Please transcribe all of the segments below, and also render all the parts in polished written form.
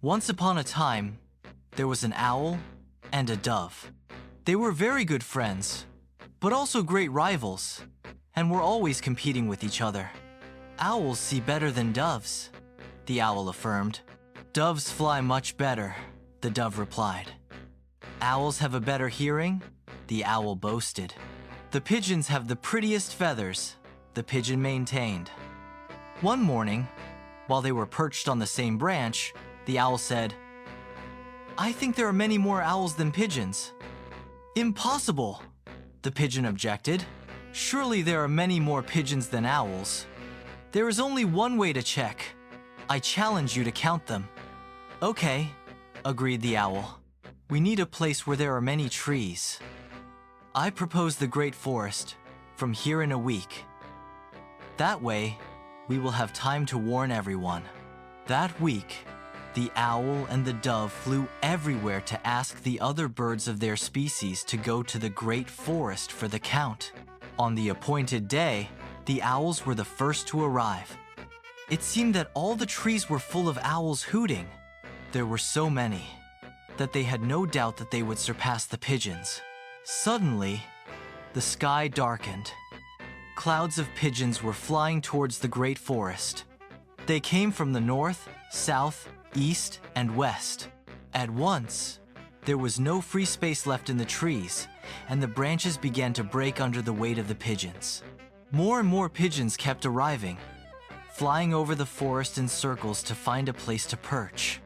Once upon a time, there was an owl and a dove. They were very good friends, but also great rivals, and were always competing with each other. Owls see better than doves, the owl affirmed. Doves fly much better, the dove replied. Owls have a better hearing, the owl boasted. The pigeons have the prettiest feathers, the pigeon maintained. One morning, while they were perched on the same branch, the owl said, "I think there are many more owls than pigeons." "Impossible," the pigeon objected. "Surely there are many more pigeons than owls. There is only one way to check. I challenge you to count them." "Okay," agreed the owl. "We need a place where there are many trees. I propose the Great Forest, from here in a week. That way, we will have time to warn everyone." That week, the owl and the dove flew everywhere to ask the other birds of their species to go to the Great Forest for the count. On the appointed day, the owls were the first to arrive. It seemed that all the trees were full of owls hooting. There were so many that they had no doubt that they would surpass the pigeons. Suddenly, the sky darkened. Clouds of pigeons were flying towards the Great Forest. They came from the north, south, east, and west. At once, there was no free space left in the trees, and the branches began to break under the weight of the pigeons. More and more pigeons kept arriving, flying over the forest in circles to find a place to perch.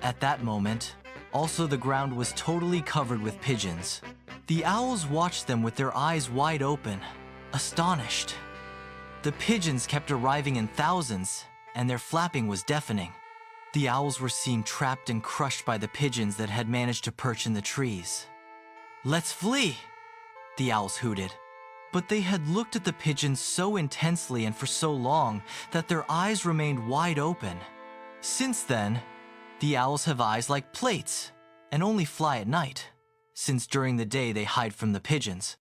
At that moment, also the ground was totally covered with pigeons. The owls watched them with their eyes wide open, astonished. The pigeons kept arriving in thousands, and their flapping was deafening. The owls were seen trapped and crushed by the pigeons that had managed to perch in the trees. "Let's flee!" the owls hooted. But they had looked at the pigeons so intensely and for so long that their eyes remained wide open. Since then, the owls have eyes like plates and only fly at night, since during the day they hide from the pigeons.